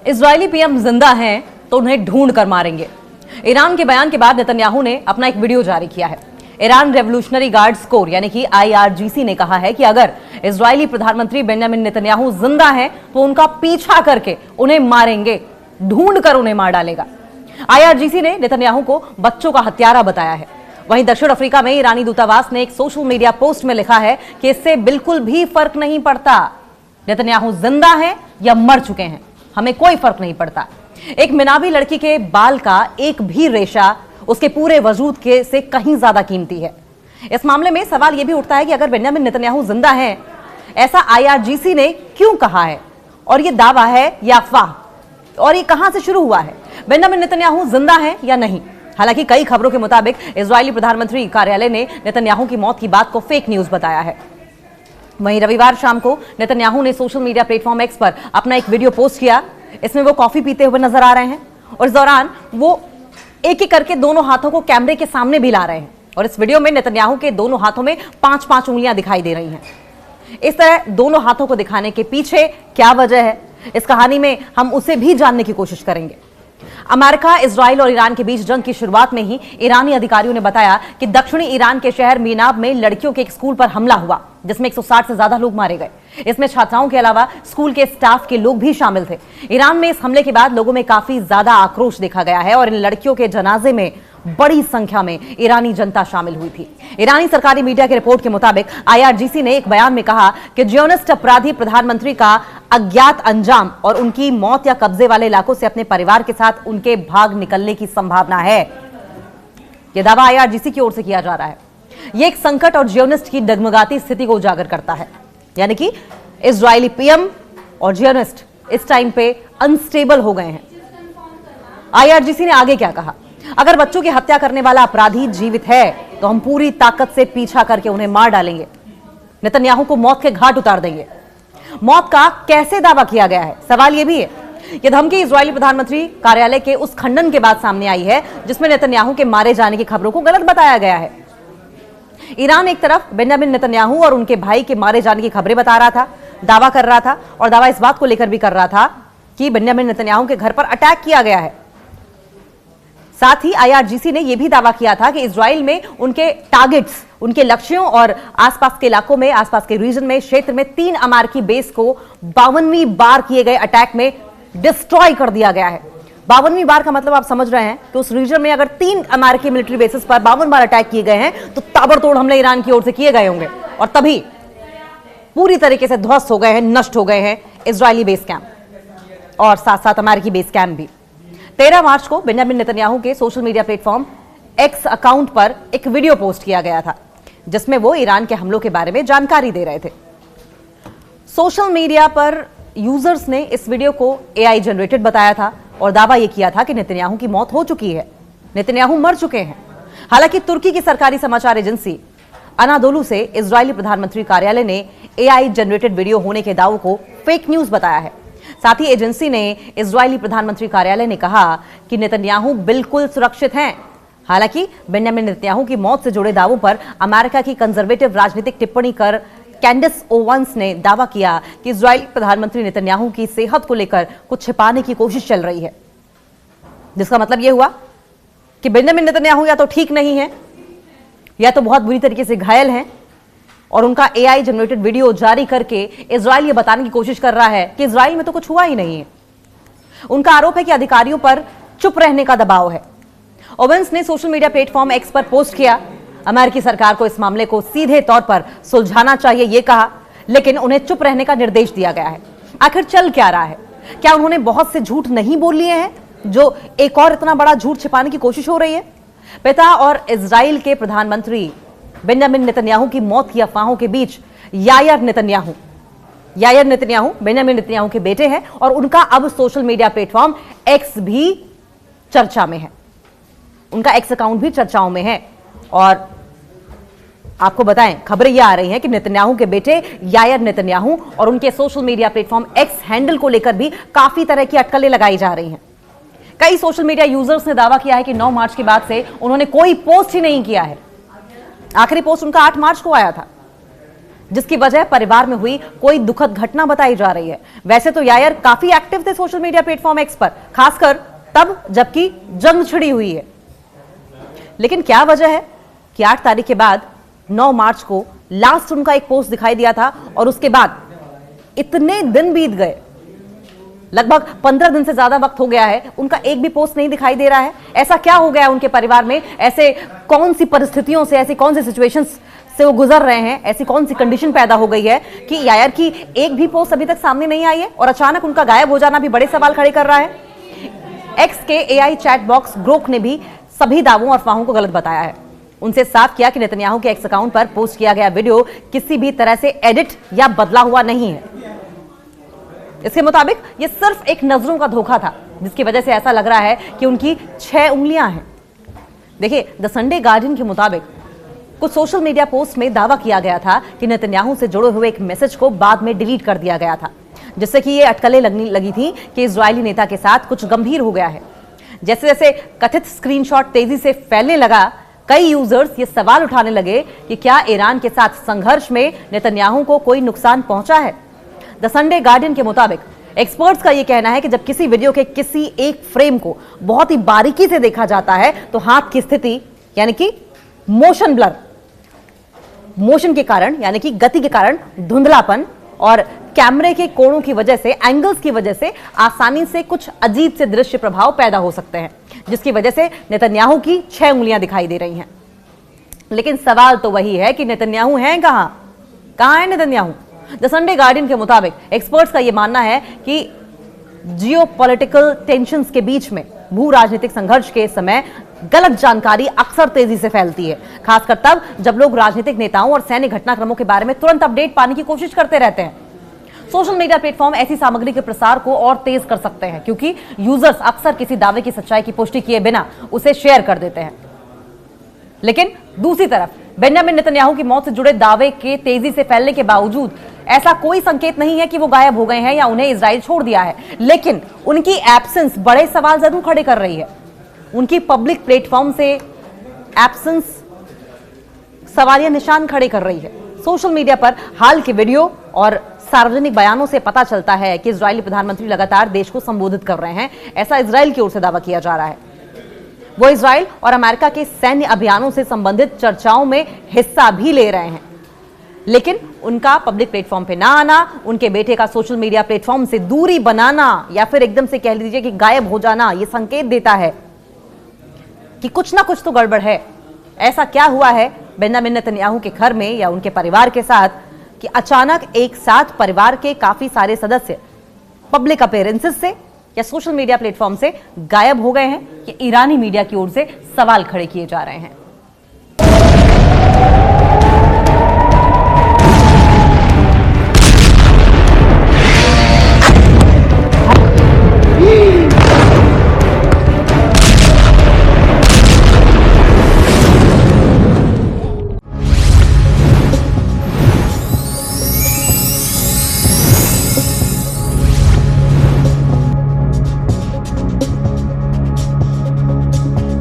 Israeli PM जिंदा हैं तो उन्हें ढूंढ कर मारेंगे। ईरान के बयान के बाद नेतन्याहू ने अपना एक वीडियो जारी किया है। ईरान रेवोल्यूशनरी गार्ड्स कोर यानी कि IRGC ने कहा है कि अगर इजरायली प्रधानमंत्री बेंजामिन नेतन्याहू जिंदा हैं तो उनका पीछा करके उन्हें मारेंगे, ढूंढ कर उन्हें मार डालेगा। IRGC ने नेतन्याहू को बच्चों का हत्यारा बताया है। वहीं दक्षिण अफ्रीका में ईरानी दूतावास ने एक सोशल मीडिया पोस्ट में लिखा है कि इससे बिल्कुल भी फर्क नहीं पड़ता नेतन्याहू जिंदा हैं या मर चुके हैं, हमें कोई फर्क नहीं पड़ता। एक मिनाबी लड़की के बाल का एक भी रेशा उसके पूरे वजूद के से कहीं ज्यादा कीमती है। इस मामले में सवाल यह भी उठता है कि अगर बेंजामिन नेतन्याहू जिंदा हैं, ऐसा IRGC ने क्यों कहा है, और यह दावा है या अफवाह, और ये कहां से शुरू हुआ है? बेंजामिन नेतन्याहू जिंदा हैं या नहीं? हालांकि कई खबरों के मुताबिक इजरायली प्रधानमंत्री कार्यालय ने नेतन्याहू की मौत की बात को फेक न्यूज बताया है। वहीं रविवार शाम को नेतन्याहू ने सोशल मीडिया प्लेटफॉर्म X पर अपना एक वीडियो पोस्ट किया। इसमें वो कॉफी पीते हुए नजर आ रहे हैं और इस दौरान वो एक एक करके दोनों हाथों को कैमरे के सामने भी ला रहे हैं और इस वीडियो में नेतन्याहू के दोनों हाथों में 5-5 उंगलियां दिखाई दे रही हैं। इस तरह दोनों हाथों को दिखाने के पीछे क्या वजह है, इस कहानी में हम उसे भी जानने की कोशिश करेंगे। अमेरिका, इजराइल और ईरान के बीच जंग की शुरुआत में ही ईरानी अधिकारियों ने बताया कि दक्षिणी ईरान के शहर मीनाब में लड़कियों के एक स्कूल पर हमला हुआ, जिसमें 160 से ज्यादा लोग मारे गए। इसमें छात्राओं के अलावा स्कूल के स्टाफ के लोग भी शामिल थे। ईरान में इस हमले के बाद लोगों में काफी ज्यादा आक्रोश देखा गया है और इन लड़कियों के जनाजे में बड़ी संख्या में ईरानी जनता शामिल हुई थी। ईरानी सरकारी मीडिया की रिपोर्ट के मुताबिक IRGC ने एक बयान में कहा कि जियोनिस्ट अपराधी प्रधानमंत्री का अज्ञात अंजाम और उनकी मौत या कब्जे वाले इलाकों से अपने परिवार के साथ उनके भाग निकलने की संभावना है। यह दावा IRGC की ओर से किया जा रहा है। यह एक संकट और जियोनिस्ट की डगमगाती स्थिति को उजागर करता है, यानी कि इजरायली पीएम और जियोनिस्ट इस टाइम पे अनस्टेबल हो गए हैं। IRGC ने आगे क्या कहा? अगर बच्चों की हत्या करने वाला अपराधी जीवित है तो हम पूरी ताकत से पीछा करके उन्हें मार डालेंगे, नेतन्याहू को मौत के घाट उतार देंगे। मौत का कैसे दावा किया गया है? सवाल यह भी है। यह धमकी इजरायली प्रधानमंत्री कार्यालय के उस खंडन के बाद सामने आई है जिसमें नेतन्याहू के मारे जाने की खबरों को गलत बताया गया है। ईरान एक तरफ बेंजामिन नेतन्याहू और उनके भाई के मारे जाने की खबरें बता रहा था, दावा कर रहा था और दावा इस बात को लेकर भी कर रहा था कि बेंजामिन नेतन्याहू के घर पर अटैक किया गया है। साथ ही IRGC ने यह भी दावा किया था कि इजराइल में उनके टारगेट्स, उनके लक्ष्यों और आसपास के इलाकों में, आसपास के रीजन में, क्षेत्र में 3 अमेरिकी बेस को 52वीं बार किए गए अटैक में डिस्ट्रॉय कर दिया गया है। 52वीं बार का मतलब आप समझ रहे हैं कि उस रीजन में अगर 3 अमेरिकी मिलिट्री बेसिस पर 52 बार अटैक किए गए हैं तो ताबड़तोड़ हमले ईरान की ओर से किए गए होंगे और तभी पूरी तरीके से ध्वस्त हो गए हैं, नष्ट हो गए हैं इजरायली बेस कैंप और साथ साथ अमेरिकी बेस कैंप भी। 13 मार्च को बेंजामिन नेतन्याहू के social media platform X account पर एक वीडियो पोस्ट किया गया था जिसमें वो ईरान के हमलों के बारे में जानकारी दे रहे थे। सोशल मीडिया पर यूजर्स ने इस वीडियो को AI जनरेटेड बताया था और दावा यह किया था कि नेतन्याहू की मौत हो चुकी है, नेतन्याहू मर चुके हैं। हालांकि तुर्की की सरकारी समाचार एजेंसी अनादोलू से इजरायली प्रधानमंत्री कार्यालय ने AI जनरेटेड वीडियो होने के दावों को फेक न्यूज बताया है। साथ ही एजेंसी ने इजरायली प्रधानमंत्री कार्यालय ने कहा कि नेतन्याहू बिल्कुल सुरक्षित हैं। हालांकि बेंजामिन नेतन्याहू की मौत से जुड़े दावों पर अमेरिका की कंजर्वेटिव राजनीतिक टिप्पणी कर कैंडिस ओवंस ने दावा किया कि इजरायली प्रधानमंत्री नेतन्याहू की सेहत को लेकर कुछ छिपाने की कोशिश चल रही है, जिसका मतलब यह हुआ कि बेंजामिन नेतन्याहू या तो ठीक नहीं है या तो बहुत बुरी तरीके से घायल हैं और उनका AI जनरेटेड वीडियो जारी करके इजराइल ये बताने की कोशिश कर रहा है कि इजराइल में तो कुछ हुआ ही नहीं है। उनका आरोप है कि अधिकारियों पर चुप रहने का दबाव है। ओवेंस ने सोशल मीडिया प्लेटफॉर्म X पर पोस्ट किया, अमेरिकी सरकार को इस मामले को सीधे तौर पर सुलझाना चाहिए यह कहा, लेकिन उन्हें चुप रहने का निर्देश दिया गया है। आखिर चल क्या रहा है? क्या उन्होंने बहुत से झूठ नहीं बोल लिए हैं जो एक और इतना बड़ा झूठ छिपाने की कोशिश हो रही है? पिता और इजराइल के प्रधानमंत्री बेंजामिन नेतन्याहू की मौत की अफवाहों के बीच यायर नेतन्याहू बेंजामिन नेतन्याहू के बेटे हैं और उनका अब सोशल मीडिया प्लेटफॉर्म X भी चर्चा में है, उनका X अकाउंट भी चर्चाओं में है। और आपको बताएं, खबरें यह आ रही हैं कि नेतन्याहू के बेटे यायर नेतन्याहू और उनके social media platform X handle को लेकर भी काफी तरह की अटकलें लगाई जा रही हैं। कई सोशल मीडिया यूजर्स ने दावा किया है कि 9 मार्च के बाद से उन्होंने कोई पोस्ट ही नहीं किया है। आखिरी पोस्ट उनका 8 मार्च को आया था। जिसकी वजह परिवार में हुई कोई दुखद घटना बताई जा रही है। वैसे तो यायर काफी एक्टिव थे सोशल मीडिया प्लेटफॉर्म एक्स पर, खासकर तब जबकि जंग छिड़ी हुई है। लेकिन क्या वजह है कि 8 तारीख के बाद 9 मार्च को लास्ट उनका एक पोस्ट दिखाई दिया था और उसके बाद इतने दिन बीत गए, लगभग 15 दिन से ज्यादा वक्त हो गया है, उनका एक भी पोस्ट नहीं दिखाई दे रहा है। ऐसा क्या हो गया उनके परिवार में? ऐसे कौन सी परिस्थितियों से, ऐसी कौन सी सिचुएशंस से वो गुजर रहे हैं, ऐसी कौन सी कंडीशन पैदा हो गई है कि यायर की एक भी पोस्ट अभी तक सामने नहीं आई है और अचानक उनका गायब हो जाना भी बड़े सवाल खड़े कर रहा है। एक्स के एआई चैट बॉक्स ग्रोक ने भी सभी दावों और अफवाहों को गलत बताया है। उनसे साफ किया कि नेतन्याहू के एक्स अकाउंट पर पोस्ट किया गया वीडियो किसी भी तरह से एडिट या बदला हुआ नहीं है। इसके मुताबिक यह सिर्फ एक नजरों का धोखा था, जिसकी वजह से ऐसा लग रहा है कि उनकी 6 उंगलियां हैं। देखिए, द संडे गार्डियन के मुताबिक कुछ सोशल मीडिया पोस्ट में दावा किया गया था कि नेतन्याहू से जुड़े हुए एक मैसेज को बाद में डिलीट कर दिया गया था, जिससे कि ये अटकलें लगने लगी थी कि इजरायली नेता के साथ कुछ गंभीर हो गया है। जैसे जैसे कथित स्क्रीनशॉट तेजी से फैलने लगा, कई यूजर्स ये सवाल उठाने लगे कि क्या ईरान के साथ संघर्ष में नेतन्याहू को कोई नुकसान पहुंचा है। द संडे गार्डियन के मुताबिक एक्सपर्ट्स का यह कहना है कि जब किसी वीडियो के किसी एक फ्रेम को बहुत ही बारीकी से देखा जाता है तो हाथ की स्थिति यानी कि मोशन ब्लर, मोशन के कारण यानी कि गति के कारण धुंधलापन और कैमरे के कोणों की वजह से, एंगल्स की वजह से आसानी से कुछ अजीब से दृश्य प्रभाव पैदा हो सकते हैं, जिसकी वजह से नेतन्याहू की 6 उंगलियां दिखाई दे रही हैं। लेकिन सवाल तो वही है कि नेतन्याहू हैं कहां है नेतन्याहू? द संडे गार्डियन के मुताबिक एक्सपर्ट्स का यह मानना है कि जियोपॉलिटिकल टेंशंस के बीच में भू राजनीतिक संघर्ष के समय गलत जानकारी अक्सर तेजी से फैलती है, खासकर तब जब लोग राजनीतिक नेताओं और सैन्य घटनाक्रमों के बारे में तुरंत अपडेट पाने की कोशिश करते रहते हैं। सोशल मीडिया प्लेटफॉर्म ऐसी सामग्री के प्रसार को और तेज कर सकते हैं, क्योंकि यूजर्स अक्सर किसी दावे की सच्चाई की पुष्टि किए बिना उसे शेयर कर देते हैं। लेकिन दूसरी तरफ बेंजामिन नेतन्याहू की मौत से जुड़े दावे के तेजी से फैलने के बावजूद ऐसा कोई संकेत नहीं है कि वो गायब हो गए हैं या उन्हें इजराइल छोड़ दिया है। लेकिन उनकी एब्सेंस बड़े सवाल जरूर खड़े कर रही है। उनकी पब्लिक प्लेटफॉर्म से एब्सेंस सवालिया निशान खड़े कर रही है। सोशल मीडिया पर हाल के वीडियो और सार्वजनिक बयानों से पता चलता है कि इजरायली प्रधानमंत्री लगातार देश को संबोधित कर रहे हैं, ऐसा इजराइल की ओर से दावा किया जा रहा है। वो इजराइल और अमेरिका के सैन्य अभियानों से संबंधित चर्चाओं में हिस्सा भी ले रहे हैं। लेकिन उनका पब्लिक प्लेटफॉर्म पे ना आना, उनके बेटे का सोशल मीडिया प्लेटफॉर्म से दूरी बनाना या फिर एकदम से कह लीजिए कि गायब हो जाना, यह संकेत देता है कि कुछ ना कुछ तो गड़बड़ है। ऐसा क्या हुआ है बेंजामिन नेतन्याहू के घर में या उनके परिवार के साथ कि अचानक एक साथ परिवार के काफी सारे सदस्य पब्लिक अपीयरेंसेस से या सोशल मीडिया प्लेटफॉर्म से गायब हो गए हैं? ये ईरानी मीडिया की ओर से सवाल खड़े किए जा रहे हैं।